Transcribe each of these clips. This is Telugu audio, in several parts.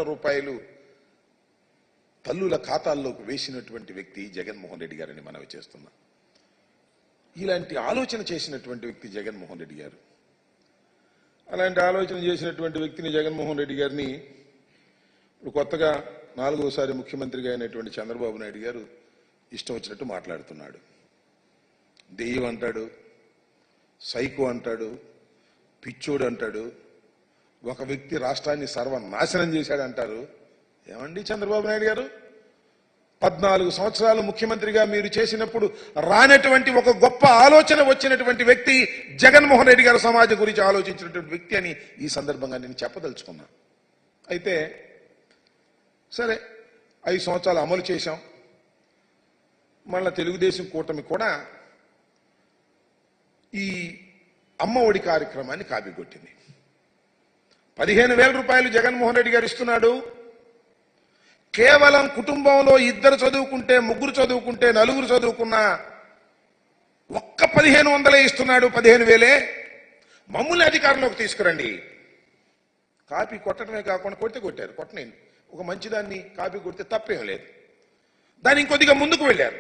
రూపాయలు తల్లుల ఖాతాల్లోకి వేసినటువంటి వ్యక్తి జగన్మోహన్ రెడ్డి గారని మనవి చేస్తున్నాం. ఇలాంటి ఆలోచన చేసినటువంటి వ్యక్తి జగన్మోహన్ రెడ్డి గారు. అలాంటి ఆలోచన చేసినటువంటి వ్యక్తిని జగన్మోహన్ రెడ్డి గారిని ఇప్పుడు కొత్తగా 4వసారి ముఖ్యమంత్రిగా అయినటువంటి చంద్రబాబు నాయుడు గారు ఇష్టం వచ్చినట్టు మాట్లాడుతున్నాడు. దెయ్యం అంటాడు, సైకో అంటాడు, పిచ్చోడు అంటాడు, ఒక వ్యక్తి రాష్ట్రాన్ని సర్వనాశనం చేశాడు అంటారు. ఏమండి చంద్రబాబు నాయుడు గారు, 14 సంవత్సరాలు ముఖ్యమంత్రిగా మీరు చేసినప్పుడు రానటువంటి ఒక గొప్ప ఆలోచన వచ్చినటువంటి వ్యక్తి జగన్మోహన్ రెడ్డి గారు సమాజం గురించి ఆలోచించినటువంటి వ్యక్తి అని ఈ సందర్భంగా నేను చెప్పదలుచుకున్నా. అయితే సరే 5 సంవత్సరాలు అమలు చేశాం. మళ్ళా తెలుగుదేశం కూటమి కూడా ఈ అమ్మ ఒడి కార్యక్రమాన్ని కాపీకొట్టింది. 15,000 రూపాయలు జగన్మోహన్ రెడ్డి గారు ఇస్తున్నాడు. కేవలం కుటుంబంలో 2 చదువుకుంటే, 3 చదువుకుంటే, 4 చదువుకున్నా ఒక్క 1,500 ఇస్తున్నాడు. 15,000 మమ్మల్ని అధికారంలోకి తీసుకురండి. కాపీ కొట్టడమే కాకుండా కొట్టారు. కొట్టనేయండి, ఒక మంచిదాన్ని కాపీ కొడితే తప్పేం లేదు. దాన్ని ఇంకొద్దిగా ముందుకు వెళ్ళారు.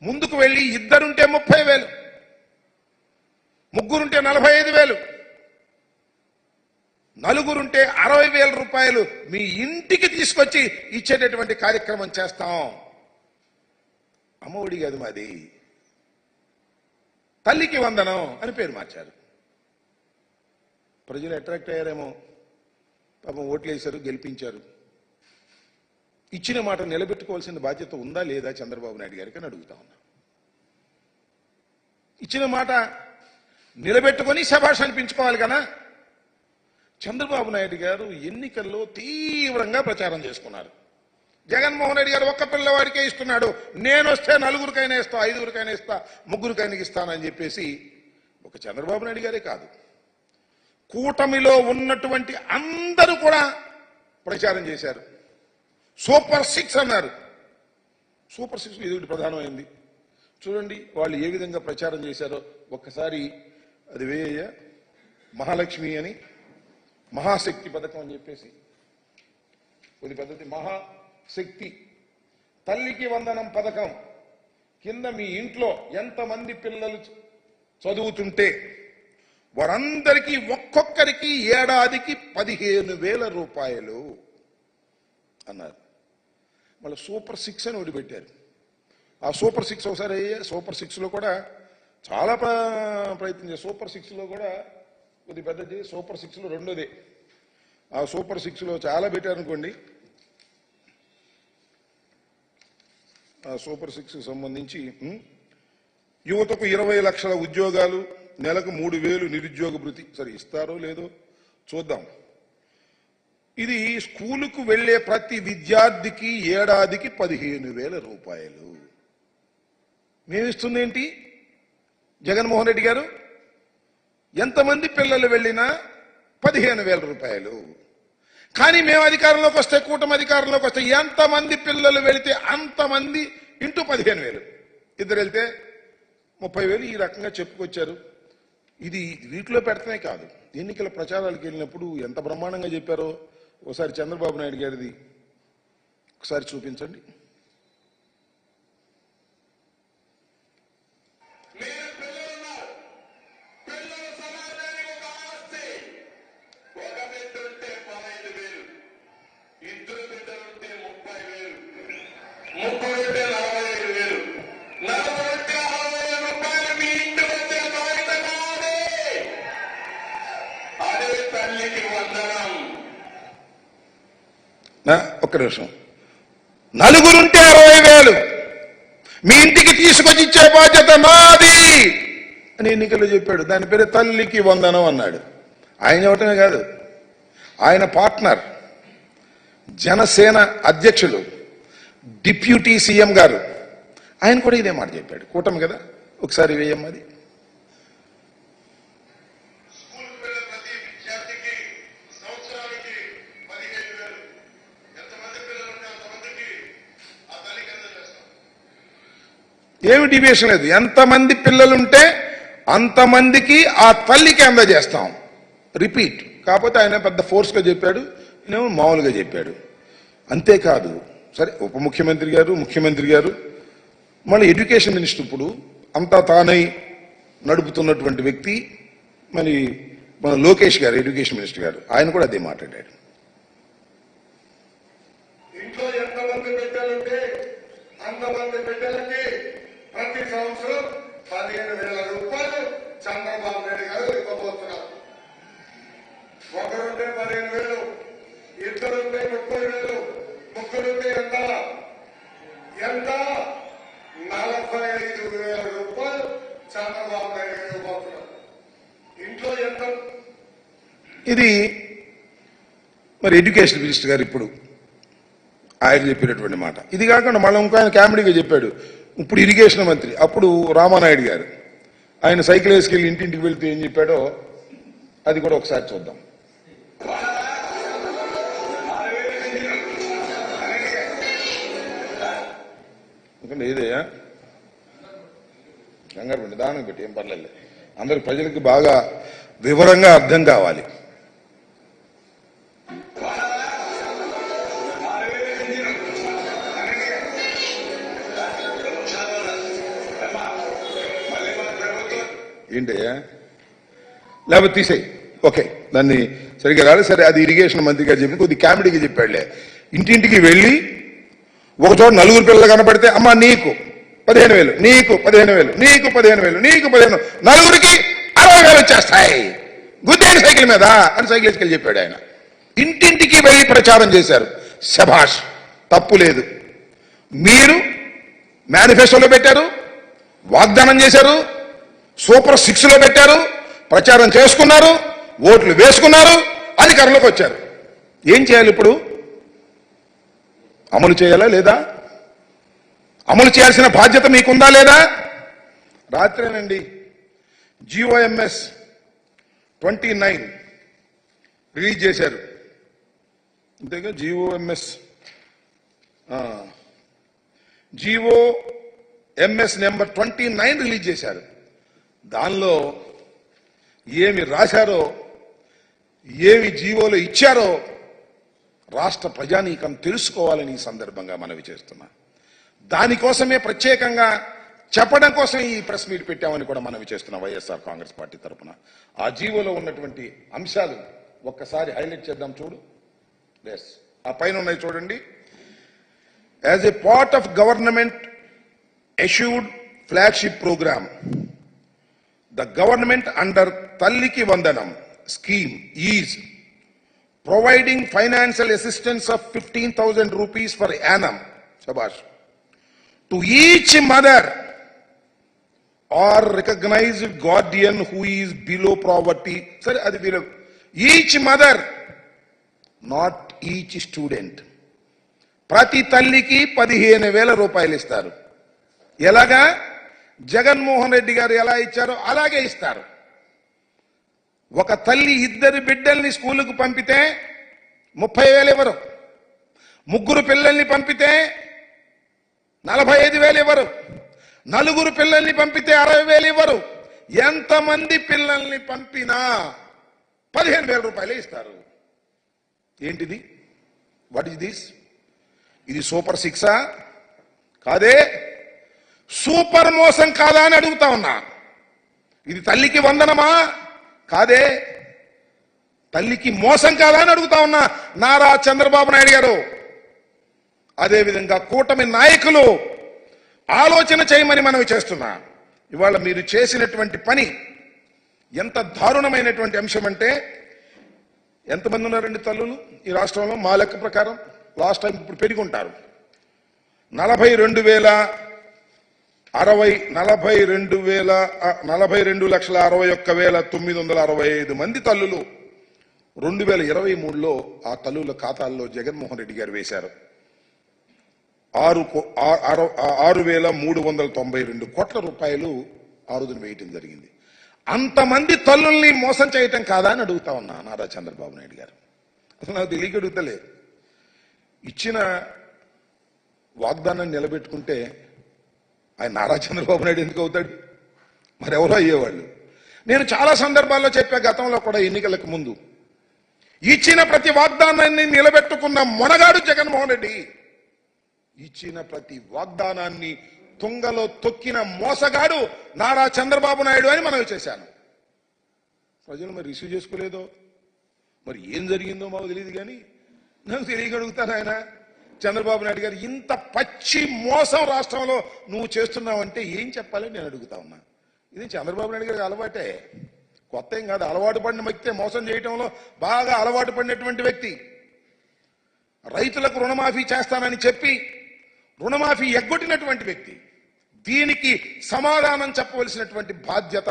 ముందుకు వెళ్ళి 2 ఉంటే 30,000, 3 ఉంటే 45,000, 4 ఉంటే 60,000 రూపాయలు మీ ఇంటికి తీసుకొచ్చి ఇచ్చేటటువంటి కార్యక్రమం చేస్తాం. అమ్మఒడి కాదు మాది, తల్లికి వందనం అని పేరు మార్చారు. ప్రజలు అట్రాక్ట్ అయ్యారేమో, పాపం ఓట్లు వేశారు, గెలిపించారు. ఇచ్చిన మాట నిలబెట్టుకోవాల్సిన బాధ్యత ఉందా లేదా చంద్రబాబు నాయుడు గారికి అని అడుగుతా ఉన్నా. ఇచ్చిన మాట నిలబెట్టుకొని శభాష్ అనిపించుకోవాలి కదా. చంద్రబాబు నాయుడు గారు ఎన్నికల్లో తీవ్రంగా ప్రచారం చేసుకున్నారు. జగన్మోహన్ రెడ్డి గారు ఒక్క పిల్లవాడికే ఇస్తున్నాడు, నేను వస్తే 4గురికైనా ఇస్తా, 5గురికైనా ఇస్తా, 3గురికైనా ఇస్తానని చెప్పేసి ఒక చంద్రబాబు నాయుడు గారే కాదు, కూటమిలో ఉన్నటువంటి అందరూ కూడా ప్రచారం చేశారు. సూపర్ 6 అన్నారు. సూపర్ 6 ఇది ప్రధానమైంది. చూడండి వాళ్ళు ఏ విధంగా ప్రచారం చేశారో ఒక్కసారి. అది వేయ మహాలక్ష్మి అని, మహాశక్తి పథకం అని చెప్పేసి కొద్ది పద్ధతి, మహాశక్తి తల్లికి వందనం పథకం కింద మీ ఇంట్లో ఎంతమంది పిల్లలు చదువుతుంటే వారందరికీ ఒక్కొక్కరికి ఏడాదికి 15,000 రూపాయలు అన్నారు. మళ్ళీ సూపర్ 6 అని వదిలిపెట్టారు. ఆ సూపర్ 6 ఒకసారి సూపర్ 6లో కూడా చాలా ప్రయత్నం చేశారు. సూపర్ 6లో కూడా కొద్ది పెద్దది. సూపర్ 6లో రెండోదే. ఆ సూపర్ 6లో చాలా పెట్టారు అనుకోండి. ఆ సూపర్ 6కి సంబంధించి యువతకు 20 లక్షల ఉద్యోగాలు, నెలకు 3,000 నిరుద్యోగ భృతి. సరే ఇస్తారో లేదో చూద్దాం. ఇది స్కూలుకు వెళ్లే ప్రతి విద్యార్థికి ఏడాదికి 15,000 రూపాయలు. మేమిస్తుంది ఏంటి జగన్మోహన్ రెడ్డి గారు? ఎంతమంది పిల్లలు వెళ్ళినా 15,000 రూపాయలు. కానీ మేము అధికారంలోకి వస్తే, కూటమి అధికారంలోకి వస్తే ఎంతమంది పిల్లలు వెళితే అంతమంది ఇంటూ 15,000. 2 వెళ్తే 30,000 ఈ రకంగా చెప్పుకొచ్చారు. ఇది వీటిలో పెడతానే కాదు, ఎన్నికల ప్రచారాలకు వెళ్ళినప్పుడు ఎంత బ్రహ్మాండంగా చెప్పారో ఒకసారి చంద్రబాబు నాయుడు గారిది ఒకసారి చూపించండి. ఒక్క నిమిషం. 4 ఉంటే 60,000 మీ ఇంటికి తీసుకొచ్చి ఇచ్చే బాధ్యత నాది అని ఎన్నికల్లో చెప్పాడు. దాని పేరు తల్లికి వందనం అన్నాడు. ఆయన చెప్పటమే కాదు, ఆయన పార్ట్నర్ జనసేన అధ్యక్షులు డిప్యూటీ సీఎం గారు ఆయన కూడా ఇదే మాట చెప్పాడు. కూటమి కదా, ఒకసారి వేయమ్మది. ఏమి డివియేషన్ లేదు. ఎంతమంది పిల్లలుంటే అంతమందికి ఆ తల్లికి అందజేస్తాం. రిపీట్. కాకపోతే ఆయన పెద్ద ఫోర్స్గా చెప్పాడు, ఈయనేమో మామూలుగా చెప్పాడు. అంతేకాదు, సరే ఉప ముఖ్యమంత్రి గారు, ముఖ్యమంత్రి గారు, మళ్ళీ ఎడ్యుకేషన్ మినిస్టర్ ఇప్పుడు అంతా తానై నడుపుతున్నటువంటి వ్యక్తి మరి మన లోకేష్ గారు, ఎడ్యుకేషన్ మినిస్టర్ గారు, ఆయన కూడా అదే మాట్లాడాడు. ఇంట్లో ఎంతమంది బిడ్డలుంటే అంతమంది బిడ్డలకి ప్రతి సంవత్సరం 15,000 రూపాయలు చంద్రబాబు నాయుడు గారు ఇవ్వబోతున్నారు. ఒకరుంటే 15,000, ఇద్దరుంటే 30,000, ముగ్గురుంటే ఎంత 45,000 రూపాయలు చంద్రబాబు నాయుడు గారు ఇవ్వబోతున్నారు. ఇంట్లో ఎంత? ఇది మరి ఎడ్యుకేషన్ మినిస్టర్ గారు ఇప్పుడు ఆయన చెప్పినటువంటి మాట. ఇది కాకుండా మళ్ళీ ఇంకో ఆయన కామెడీగా చెప్పాడు. ఇప్పుడు ఇరిగేషన్ మంత్రి, అప్పుడు రామానాయుడు గారు, ఆయన సైకిల్ వేసుకెళ్ళి ఇంటింటికి వెళ్తే ఏం చెప్పాడో అది కూడా ఒకసారి చూద్దాం. ఎందుకంటే ఏదయ్యా కంగారు పెట్టి దానం పెట్టి ఏం పర్లేదు, అందరికి ప్రజలకు బాగా వివరంగా అర్థం కావాలి. ఏంటయ్యా, లేకపోతే తీసేయి, ఓకే, దాన్ని సరిగ్గా రాలేదు, సరే అది ఇరిగేషన్ మంత్రి గారు చెప్పి కొద్ది కామెడీగా చెప్పాడులే. ఇంటింటికి వెళ్ళి ఒకచోట 4 పిల్లలు కనపడితే అమ్మ నీకు 15,000, నీకు 15,000, నీకు 15,000, నీకు 15,000, నలుగురికి 60,000 వచ్చేస్తాయి గుద్దేని సైకిల్ మీద అని సైకిల్ వేసుకెళ్ళి చెప్పాడు ఆయన. ఇంటింటికి వెళ్ళి ప్రచారం చేశారు. శభాష్, తప్పు లేదు. మీరు మేనిఫెస్టోలో పెట్టారు, వాగ్దానం చేశారు, సూపర్ 6లో పెట్టారు, ప్రచారం చేసుకున్నారు, ఓట్లు వేసుకున్నారు, అధికారంలోకి వచ్చారు. ఏం చేయాలి ఇప్పుడు? అమలు చేయాలా లేదా? అమలు చేయాల్సిన బాధ్యత మీకుందా లేదా? రాత్రేనండి GOMS 29 రిలీజ్ చేశారు. అంతేగా GOMS నెంబర్ 29 రిలీజ్ చేశారు. దానిలో ఏమి రాశారో, ఏమి జీవోలో ఇచ్చారో రాష్ట్ర ప్రజానీకం తెలుసుకోవాలని ఈ సందర్భంగా మనవి చేస్తున్నా. దానికోసమే ప్రత్యేకంగా చెప్పడం కోసం ఈ ప్రెస్ మీట్ పెట్టామని కూడా మనవి చేస్తున్నాం వైఎస్ఆర్ కాంగ్రెస్ పార్టీ తరఫున. ఆ జీవోలో ఉన్నటువంటి అంశాలు ఒక్కసారి హైలైట్ చేద్దాం. చూడు, ఆ పైన ఉన్నాయి చూడండి. As a part of government issued flagship programme, the government under Talliki Vandanam scheme is providing financial assistance of 15,000 rupees per annum, Shabash, to each mother or recognized guardian who is below poverty. Sir, adi below. Each mother, not each student. Prati talliki 15,000 రూపాయలు ఇస్తారు. ఎలాగా? జగన్మోహన్ రెడ్డి గారు ఎలా ఇచ్చారో అలాగే ఇస్తారు. ఒక తల్లి 2 బిడ్డల్ని స్కూలుకు పంపితే 30,000 ఇవ్వరు. 3 పిల్లల్ని పంపితే 45,000 ఇవ్వరు. 4 పిల్లల్ని పంపితే 60,000 ఇవ్వరు. ఎంతమంది పిల్లల్ని పంపినా 15,000 రూపాయలే ఇస్తారు. ఏంటిది? What is this? ఇది సూపర్ 6ఆ? కాదే. సూపర్ మోసం కాదా అని అడుగుతా ఉన్నా. ఇది తల్లికి వందనమా? కాదే. తల్లికి మోసం కాదా అని అడుగుతా ఉన్నా. నారా చంద్రబాబు నాయుడు గారు, అదేవిధంగా కూటమి నాయకులు ఆలోచన చేయమని మనవి చేస్తున్నా. ఇవాళ మీరు చేసినటువంటి పని ఎంత దారుణమైనటువంటి అంశం అంటే, ఎంతమంది ఉన్నారండి తల్లులు ఈ రాష్ట్రంలో? మా లెక్క ప్రకారం లాస్ట్ టైం ఇప్పుడు పెరిగి ఉంటారు. 42,61,965 మంది తల్లులు 2023లో ఆ తల్లుల ఖాతాల్లో జగన్మోహన్ రెడ్డి గారు వేశారు. 6,392 కోట్ల రూపాయలు ఆ రోజున వేయటం జరిగింది. అంతమంది తల్లుల్ని మోసం చేయటం కాదా అని అడుగుతా ఉన్నా నారా చంద్రబాబు నాయుడు గారు. అసలు నాకు తెలియక అడుగుతలే. ఇచ్చిన వాగ్దానాన్ని నిలబెట్టుకుంటే ఆయన నారా చంద్రబాబు నాయుడు ఎందుకు అవుతాడు? మరెవరో అయ్యేవాళ్ళు. నేను చాలా సందర్భాల్లో చెప్పా, గతంలో కూడా ఎన్నికలకు ముందు ఇచ్చిన ప్రతి వాగ్దానాన్ని నిలబెట్టుకున్న మొనగాడు జగన్మోహన్ రెడ్డి. ఇచ్చిన ప్రతి వాగ్దానాన్ని తుంగలో తొక్కిన మోసగాడు నారా చంద్రబాబు నాయుడు అని మనవి చేశాను. ప్రజలు మరి రిసీవ్ చేసుకోలేదో, మరి ఏం జరిగిందో మాకు తెలియదు. కానీ నాకు తెలియగలుగుతాను, ఆయన చంద్రబాబు నాయుడు గారు ఇంత పచ్చి మోసం రాష్ట్రంలో నువ్వు చేస్తున్నావంటే ఏం చెప్పాలని నేను అడుగుతా ఉన్నా. ఇది చంద్రబాబు నాయుడు గారికి అలవాటే, కొత్త ఏం కాదు. అలవాటు పడిన వ్యక్తే, మోసం చేయటంలో బాగా అలవాటు పడినటువంటి వ్యక్తి. రైతులకు రుణమాఫీ చేస్తానని చెప్పి రుణమాఫీ ఎగ్గొట్టినటువంటి వ్యక్తి. దీనికి సమాధానం చెప్పవలసినటువంటి బాధ్యత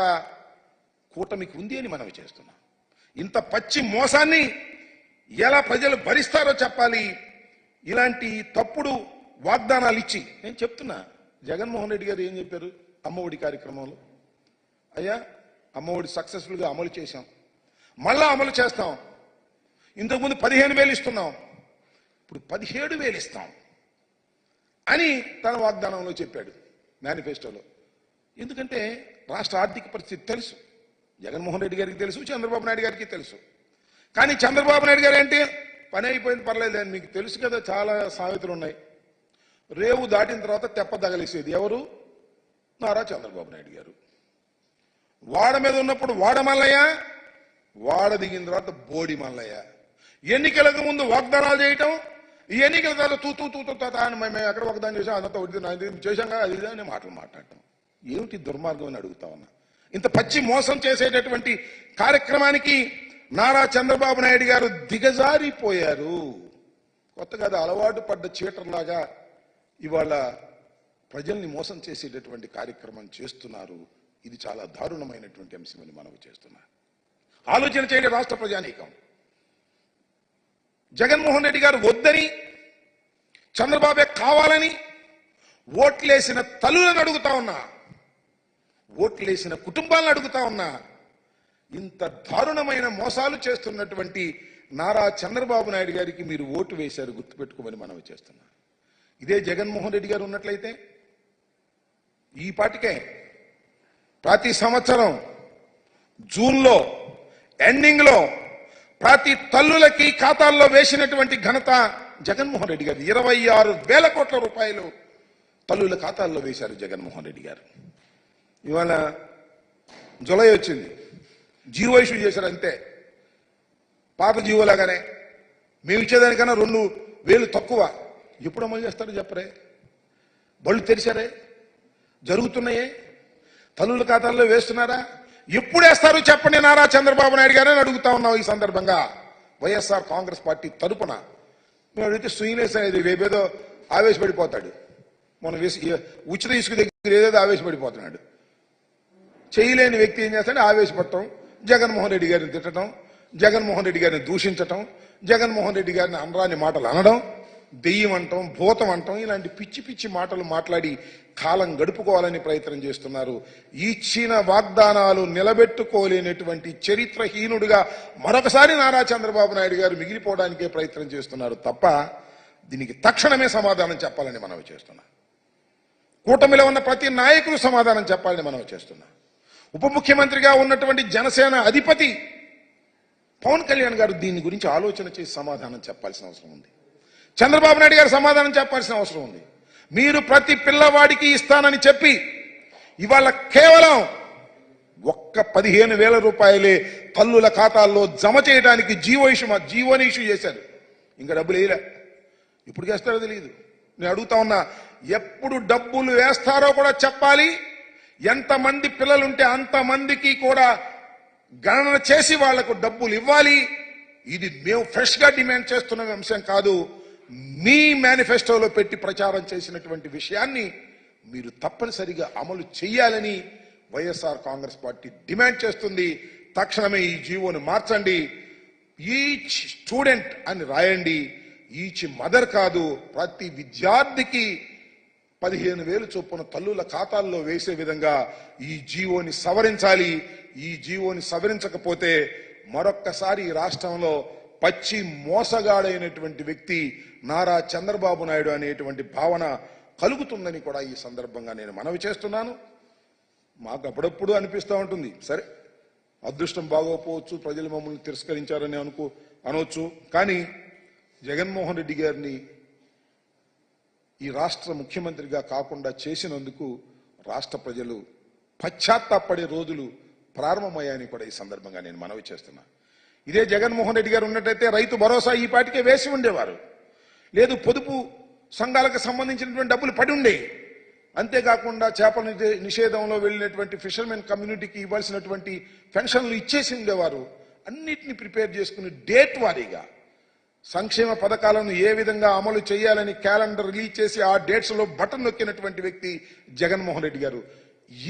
కూటమికి ఉంది అని మనవి చేస్తున్నాం. ఇంత పచ్చి మోసాన్ని ఎలా ప్రజలు భరిస్తారో చెప్పాలి. ఇలాంటి తప్పుడు వాగ్దానాలు ఇచ్చి నేను చెప్తున్నా, జగన్మోహన్ రెడ్డి గారు ఏం చెప్పారు అమ్మఒడి కార్యక్రమంలో? అయ్యా, అమ్మఒడి సక్సెస్ఫుల్గా అమలు చేశాం, మళ్ళా అమలు చేస్తాం. ఇంతకుముందు 15,000 ఇస్తున్నాం, ఇప్పుడు 17,000 ఇస్తాం అని తన వాగ్దానంలో చెప్పాడు, మేనిఫెస్టోలో. ఎందుకంటే రాష్ట్ర ఆర్థిక పరిస్థితి తెలుసు, జగన్మోహన్ రెడ్డి గారికి తెలుసు, చంద్రబాబు నాయుడు గారికి తెలుసు. కానీ చంద్రబాబు నాయుడు గారు ఏంటి, పని అయిపోయింది పర్లేదు అని మీకు తెలుసు కదా. చాలా సామెతలు ఉన్నాయి. రేవు దాటిన తర్వాత తెప్ప తగలేసేది ఎవరు? నారా చంద్రబాబు నాయుడు గారు. వాడ మీద ఉన్నప్పుడు వాడ మల్లయ్య, వాడ దిగిన తర్వాత బోడి మల్లయ్య. ఎన్నికలకు ముందు వాగ్దానాలు చేయటం, ఈ ఎన్నికల తర్వాత తూ అని మేము ఎక్కడ వాగ్దానం చేసాం, అదంతా ఒకటి చేశాం కదా, అది అని మాటలు మాట్లాడటం ఏమిటి దుర్మార్గం అని అడుగుతా ఉన్నా. ఇంత పచ్చి మోసం చేసేటటువంటి కార్యక్రమానికి నారా చంద్రబాబు నాయుడు గారు దిగజారిపోయారు. కొత్త కదా, అలవాటు పడ్డ చీటర్లాగా ఇవాళ ప్రజల్ని మోసం చేసేటటువంటి కార్యక్రమం చేస్తున్నారు. ఇది చాలా దారుణమైనటువంటి అంశం అని మనవి చేస్తున్నా. ఆలోచన చేయండి రాష్ట్ర ప్రజానీకం. జగన్మోహన్ రెడ్డి గారు వద్దని, చంద్రబాబే కావాలని ఓట్లేసిన తల్లులను అడుగుతా ఉన్నా, ఓట్లేసిన కుటుంబాలను అడుగుతా ఉన్నా. ఇంత దారుణమైన మోసాలు చేస్తున్నటువంటి నారా చంద్రబాబు నాయుడు గారికి మీరు ఓటు వేశారు, గుర్తుపెట్టుకోమని మనవి చేస్తున్నా. ఇదే జగన్మోహన్ రెడ్డి గారు ఉన్నట్లయితే ఈ పాటికే ప్రతి సంవత్సరం జూన్లో ఎండింగ్లో ప్రతి తల్లులకి ఖాతాల్లో వేసినటువంటి ఘనత జగన్మోహన్ రెడ్డి గారు. 26,000 కోట్ల రూపాయలు తల్లుల ఖాతాల్లో వేశారు జగన్మోహన్ రెడ్డి గారు. ఇవాళ జులై వచ్చింది, జీవో ఇష్యూ చేశారు అంతే, పాత జీవోలాగానే. మేము ఇచ్చేదానికన్నా 2,000 తక్కువ. ఎప్పుడు అమలు చేస్తారో చెప్పరే? బళ్ళు తెరిచారే? జరుగుతున్నాయే? తల్లుల ఖాతాల్లో వేస్తున్నారా? ఎప్పుడు వేస్తారు చెప్పండి నారా చంద్రబాబు నాయుడు గారని అడుగుతా ఉన్నాం. ఈ సందర్భంగా వైఎస్ఆర్ కాంగ్రెస్ పార్టీ తరపున మేము అడిగితే శ్రీనివాస్ అనేది రేపేదో ఆవేశపడిపోతాడు. మనం ఉచిత ఇసుక దగ్గర ఏదేదో ఆవేశపడిపోతున్నాడు. చేయలేని వ్యక్తి ఏం చేస్తాడు? ఆవేశపడటం, జగన్మోహన్ రెడ్డి గారిని తిట్టడం, జగన్మోహన్ రెడ్డి గారిని దూషించటం, జగన్మోహన్ రెడ్డి గారిని అనరాని మాటలు అనడం, దెయ్యం అంటాం, భూతం అంటాం, ఇలాంటి పిచ్చి పిచ్చి మాటలు మాట్లాడి కాలం గడుపుకోవాలని ప్రయత్నం చేస్తున్నారు. ఇచ్చిన వాగ్దానాలు నిలబెట్టుకోలేనటువంటి చరిత్రహీనుడిగా మరొకసారి నారా చంద్రబాబు నాయుడు గారు మిగిలిపోవడానికే ప్రయత్నం చేస్తున్నారు తప్ప దీనికి తక్షణమే సమాధానం చెప్పాలని మనవి చేస్తున్నా. కూటమిలో ఉన్న ప్రతి నాయకులు సమాధానం చెప్పాలని మనవి చేస్తున్నా. ఉప ముఖ్యమంత్రిగా ఉన్నటువంటి జనసేన అధిపతి పవన్ కళ్యాణ్ గారు దీని గురించి ఆలోచన చేసి సమాధానం చెప్పాల్సిన అవసరం ఉంది. చంద్రబాబు నాయుడు గారు సమాధానం చెప్పాల్సిన అవసరం ఉంది. మీరు ప్రతి పిల్లవాడికి ఇస్తానని చెప్పి ఇవాళ కేవలం ఒక్క 15,000 రూపాయలే తల్లుల ఖాతాల్లో జమ చేయడానికి జీవోని ఇష్యూ చేశారు. ఇంకా డబ్బులు వేయలే. ఇప్పుడు వేస్తారో తెలియదు. నేను అడుగుతా ఉన్నా, ఎప్పుడు డబ్బులు వేస్తారో కూడా చెప్పాలి. ఎంతమంది పిల్లలుంటే అంతమందికి కూడా గణన చేసి వాళ్లకు డబ్బులు ఇవ్వాలి. ఇది మేము ఫ్రెష్ గా డిమాండ్ చేస్తున్న అంశం కాదు. మీ మేనిఫెస్టోలో పెట్టి ప్రచారం చేసినటువంటి విషయాన్ని మీరు తప్పనిసరిగా అమలు చేయాలని వైఎస్ఆర్ కాంగ్రెస్ పార్టీ డిమాండ్ చేస్తుంది. తక్షణమే ఈ జీవోను మార్చండి. ఈచ్ స్టూడెంట్ అని రాయండి. ఈచ్ మదర్ కాదు, ప్రతి విద్యార్థికి 15,000 చొప్పున తల్లుల ఖాతాల్లో వేసే విధంగా ఈ జీవోని సవరించాలి. ఈ జీవోని సవరించకపోతే మరొక్కసారి రాష్ట్రంలో పచ్చి మోసగాడైనటువంటి వ్యక్తి నారా చంద్రబాబు నాయుడు అనేటువంటి భావన కలుగుతుందని కూడా ఈ సందర్భంగా నేను మనవి చేస్తున్నాను. మాకు అప్పుడప్పుడు అనిపిస్తూ ఉంటుంది, సరే అదృష్టం బాగోపోవచ్చు, ప్రజలు మమ్మల్ని తిరస్కరించారని అనవచ్చు. కానీ జగన్మోహన్ రెడ్డి గారిని ఈ రాష్ట్ర ముఖ్యమంత్రిగా కాకుండా చేసినందుకు రాష్ట్ర ప్రజలు పశ్చాత్తాపడే రోజులు ప్రారంభమయ్యాయని కూడా ఈ సందర్భంగా నేను మనవి చేస్తున్నా. ఇదే జగన్మోహన్ రెడ్డి గారు ఉన్నట్టయితే రైతు భరోసా ఈ పాటికే వేసి ఉండేవారు, లేదు పొదుపు సంఘాలకు సంబంధించినటువంటి డబ్బులు పడి ఉండే. అంతేకాకుండా చేపల నిషేధంలో వెళ్ళినటువంటి ఫిషర్మెన్ కమ్యూనిటీకి ఇవ్వాల్సినటువంటి పెన్షన్లు ఇచ్చేసి ఉండేవారు. అన్నిటిని ప్రిపేర్ చేసుకుని డేట్ వారీగా సంక్షేమ పథకాలను ఏ విధంగా అమలు చేయాలని క్యాలెండర్ రిలీజ్ చేసి ఆ డేట్స్ లో బటన్ నొక్కినటువంటి వ్యక్తి జగన్మోహన్ రెడ్డి గారు.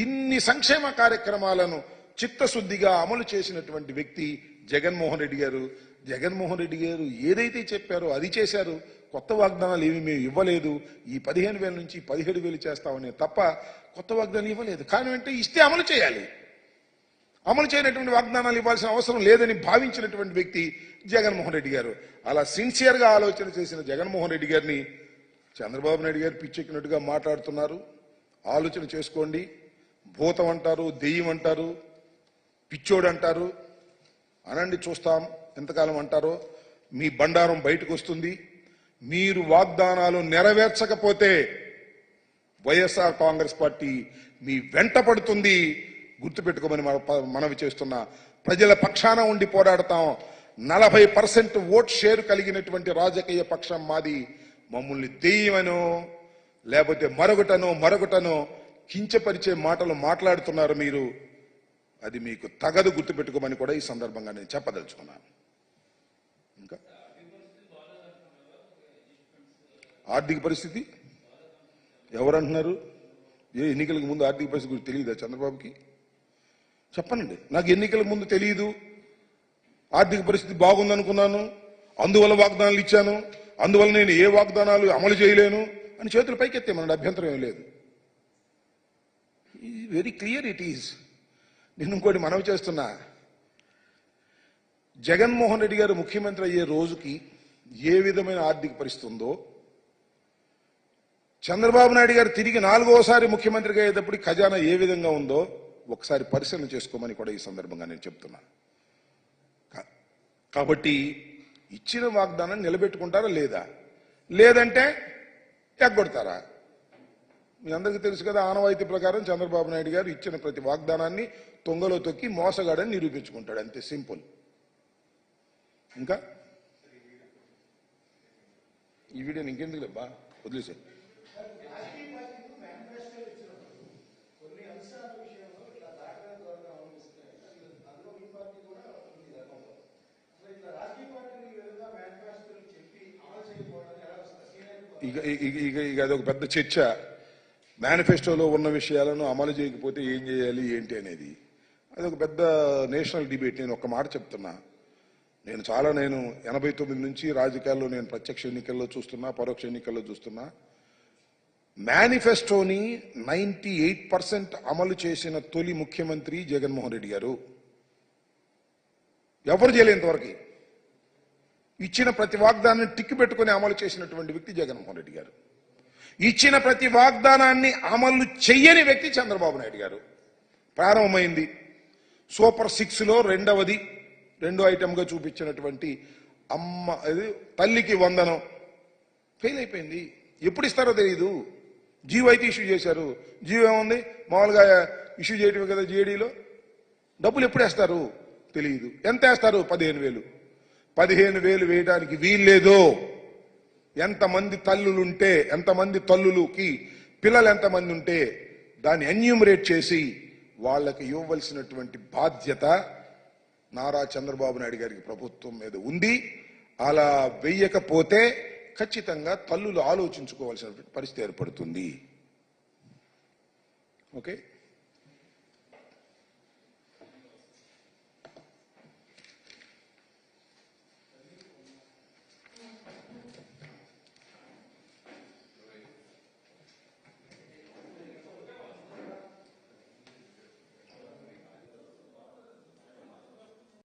ఇన్ని సంక్షేమ కార్యక్రమాలను చిత్తశుద్ధిగా అమలు చేసినటువంటి వ్యక్తి జగన్మోహన్ రెడ్డి గారు. జగన్మోహన్ రెడ్డి గారు ఏదైతే చెప్పారో అది చేశారు. కొత్త వాగ్దానాలు ఏమి మేము ఇవ్వలేదు. ఈ 15,000 నుంచి 17,000 చేస్తామని తప్ప కొత్త వాగ్దానాలు ఇవ్వలేదు. కానీ అంటే ఇస్తే అమలు చేయాలి. అమలు చేయనటువంటి వాగ్దానాలు ఇవ్వాల్సిన అవసరం లేదని భావించినటువంటి వ్యక్తి జగన్మోహన్ రెడ్డి గారు. అలా సిన్సియర్ గా ఆలోచన చేసిన జగన్మోహన్ రెడ్డి గారిని చంద్రబాబు నాయుడు గారు పిచ్చెక్కినట్టుగా మాట్లాడుతున్నారు. ఆలోచన చేసుకోండి. భూతం అంటారు, దెయ్యం అంటారు, పిచ్చోడు అంటారు. అనండి, చూస్తాం ఎంతకాలం అంటారో. మీ బండారం బయటకు వస్తుంది. మీరు వాగ్దానాలు నెరవేర్చకపోతే వైఎస్ఆర్ కాంగ్రెస్ పార్టీ మీ వెంట పడుతుంది. గుర్తుపెట్టుకోమని మనవి చేస్తున్నా. ప్రజల పక్షాన ఉండి పోరాడతాం. 40% ఓట్ షేర్ కలిగినటువంటి రాజకీయ పక్షం మాది. మమ్మల్ని దెయ్యమనో లేకపోతే మరొకటనో కించపరిచే మాటలు మాట్లాడుతున్నారు మీరు. అది మీకు తగదు. గుర్తుపెట్టుకోమని కూడా ఈ సందర్భంగా నేను చెప్పదలుచుకున్నాను. ఇంకా ఆర్థిక పరిస్థితి ఎవరంటున్నారు? ఏ ఎన్నికలకు ముందు ఆర్థిక పరిస్థితి గురించి తెలియదా చంద్రబాబుకి? చెప్పనండి. నాకు ఎన్నికల ముందు తెలియదు, ఆర్థిక పరిస్థితి బాగుందనుకున్నాను, అందువల్ల వాగ్దానాలు ఇచ్చాను, అందువల్ల నేను ఏ వాగ్దానాలు అమలు చేయలేను అని చేతులు పైకెత్తేమనండి, అభ్యంతరం ఏం లేదు. Very clear it is. నేను ఇంకోటి మనవి చేస్తున్నా. జగన్మోహన్ రెడ్డి గారు ముఖ్యమంత్రి అయ్యే రోజుకి ఏ విధమైన ఆర్థిక పరిస్థితి ఉందో, చంద్రబాబు నాయుడు గారు తిరిగి 4వసారి ముఖ్యమంత్రిగా అయ్యేటప్పుడు ఖజానా ఏ విధంగా ఉందో ఒకసారి పరిశీలన చేసుకోమని కూడా ఈ సందర్భంగా నేను చెప్తున్నా. కాబట్టి ఇచ్చిన వాగ్దానం నిలబెట్టుకుంటారా లేదా, లేదంటే ఎగ్గొడతారా? మీ అందరికీ తెలుసు కదా, ఆనవాయితీ ప్రకారం చంద్రబాబు నాయుడు గారు ఇచ్చిన ప్రతి వాగ్దానాన్ని తొంగలో తొక్కి మోసగాడని నిరూపించుకుంటాడు. అంతే, సింపుల్. ఇంకా ఈ వీడియోని ఇంకెందుకు లేబ్బా, వదిలేసాడు. ఇక అదొక పెద్ద చర్చ. మేనిఫెస్టోలో ఉన్న విషయాలను అమలు చేయకపోతే ఏం చేయాలి ఏంటి అనేది అదొక పెద్ద నేషనల్ డిబేట్. నేను ఒక మాట చెప్తున్నా. నేను 89 నుంచి రాజకీయాల్లో నేను ప్రత్యక్ష ఎన్నికల్లో చూస్తున్నా, పరోక్ష ఎన్నికల్లో చూస్తున్నా. మేనిఫెస్టోని 98% అమలు చేసిన తొలి ముఖ్యమంత్రి జగన్మోహన్ రెడ్డి గారు. ఎవరు చేయలేంతవరకు ఇచ్చిన ప్రతి వాగ్దానాన్ని టిక్కి పెట్టుకుని అమలు చేసినటువంటి వ్యక్తి జగన్మోహన్ రెడ్డి గారు. ఇచ్చిన ప్రతి వాగ్దానాన్ని అమలు చెయ్యని వ్యక్తి చంద్రబాబు నాయుడు గారు. ప్రారంభమైంది సూపర్ 6లో రెండో ఐటమ్గా చూపించినటువంటి తల్లికి వందనం ఫెయిల్ అయిపోయింది. ఎప్పుడు ఇస్తారో తెలియదు. జీవో అయితే ఇష్యూ చేశారు. జీవో ఏముంది, మామూలుగా ఇష్యూ చేయటమే కదా. జీఏడీలో డబ్బులు ఎప్పుడు వేస్తారు తెలియదు. ఎంత వేస్తారు? 15,000. 15,000 వేయడానికి వీల్లేదు. ఎంతమంది తల్లులుంటే, ఎంతమంది తల్లులకి పిల్లలు ఎంతమంది ఉంటే దాన్ని ఎన్యూమరేట్ చేసి వాళ్ళకి ఇవ్వవలసినటువంటి బాధ్యత నారా చంద్రబాబు నాయుడు గారికి ప్రభుత్వం మీద ఉంది. అలా వెయ్యకపోతే ఖచ్చితంగా తల్లులు ఆలోచించుకోవాల్సిన పరిస్థితి ఏర్పడుతుంది. ఓకే.